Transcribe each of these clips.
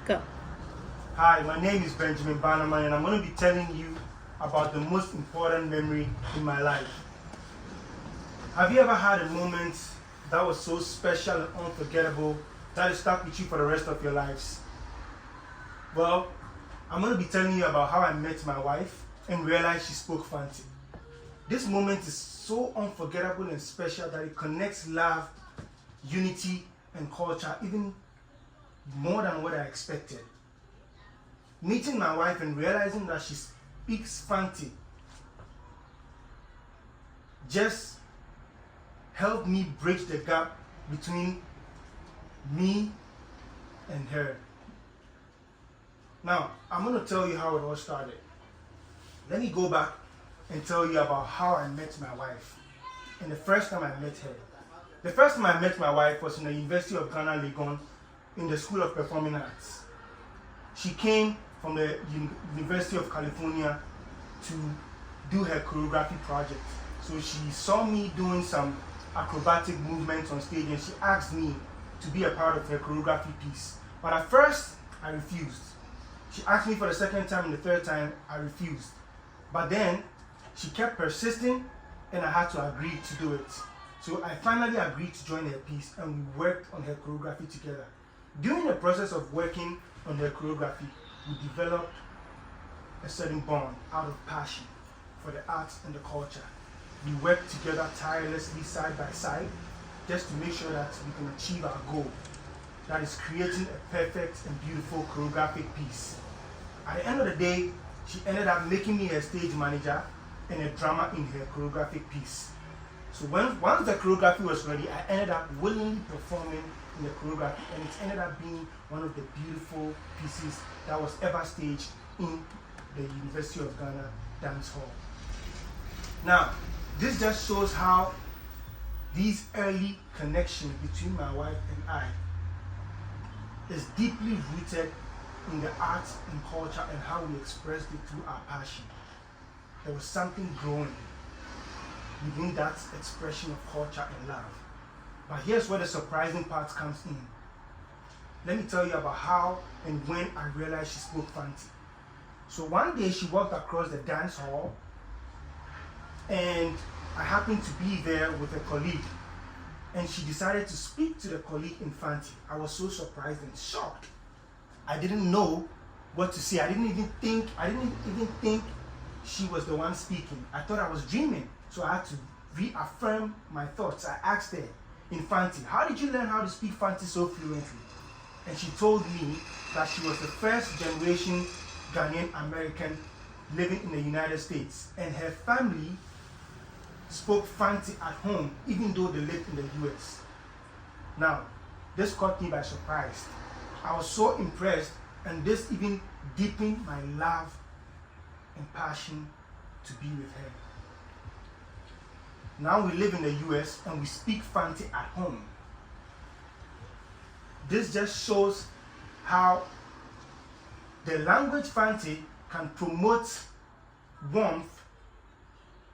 Go. Hi, my name is Benjamin Bannerman, and I'm going to be telling you about the most important memory in my life. Have you ever had a moment that was so special and unforgettable that it stuck with you for the rest of your lives? Well, I'm going to be telling you about how I met my wife and realized she spoke Fanti. This moment is so unforgettable and special that it connects love, unity, and culture even more than what I expected. Meeting my wife and realizing that she speaks Fanti just helped me bridge the gap between me and her. Now, I'm going to tell you how it all started. Let me go back and tell you about how I met my wife and the first time I met her. The first time I met my wife was in the University of Ghana, Legon, in the School of Performing Arts. She came from the University of California to do her choreography project. So she saw me doing some acrobatic movements on stage and she asked me to be a part of her choreography piece. But at first, I refused. She asked me for the second time and the third time, I refused. But then, she kept persisting and I had to agree to do it. So I finally agreed to join her piece and we worked on her choreography together. During the process of working on her choreography, we developed a certain bond out of passion for the arts and the culture. We worked together tirelessly side by side just to make sure that we can achieve our goal, that is creating a perfect and beautiful choreographic piece. At the end of the day, she ended up making me a stage manager and a drummer in her choreographic piece. So once the choreography was ready, I ended up willingly performing in the choreography, and it ended up being one of the beautiful pieces that was ever staged in the University of Ghana Dance Hall. Now, this just shows how these early connections between my wife and I is deeply rooted in the arts and culture and how we expressed it through our passion. There was something growing within that expression of culture and love. But here's where the surprising part comes in. Let me tell you about how and when I realized she spoke Fanti. So one day she walked across the dance hall and I happened to be there with a colleague and she decided to speak to the colleague in Fanti. I was so surprised and shocked. I didn't know what to say. I didn't even think she was the one speaking. I thought I was dreaming. So I had to reaffirm my thoughts. I asked her in Fanti, how did you learn how to speak Fanti so fluently? And she told me that she was the first generation Ghanaian American living in the United States. And her family spoke Fanti at home, even though they lived in the US. Now, this caught me by surprise. I was so impressed, and this even deepened my love and passion to be with her. Now we live in the US and we speak Fanti at home. This just shows how the language Fanti can promote warmth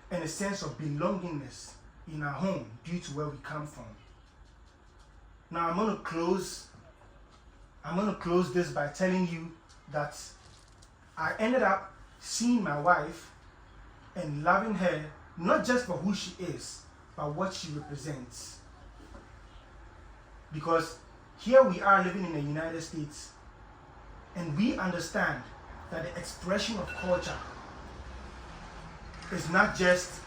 and a sense of belongingness in our home due to where we come from. Now I'm going to close this by telling you that I ended up seeing my wife and loving her not just for who she is, but what she represents. Because here we are living in the United States, and we understand that the expression of culture is not just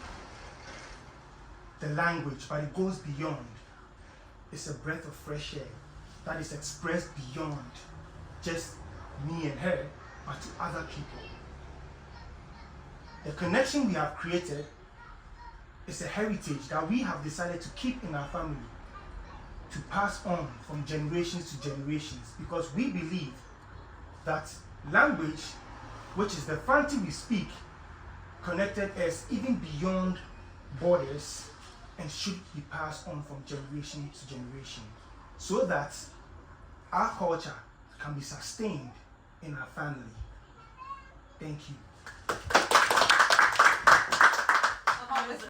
the language, but it goes beyond. It's a breath of fresh air that is expressed beyond just me and her, but to other people. The connection we have created is a heritage that we have decided to keep in our family, to pass on from generations to generations, because we believe that language, which is the Fanti we speak, connected us even beyond borders and should be passed on from generation to generation, so that our culture can be sustained in our family. Thank you.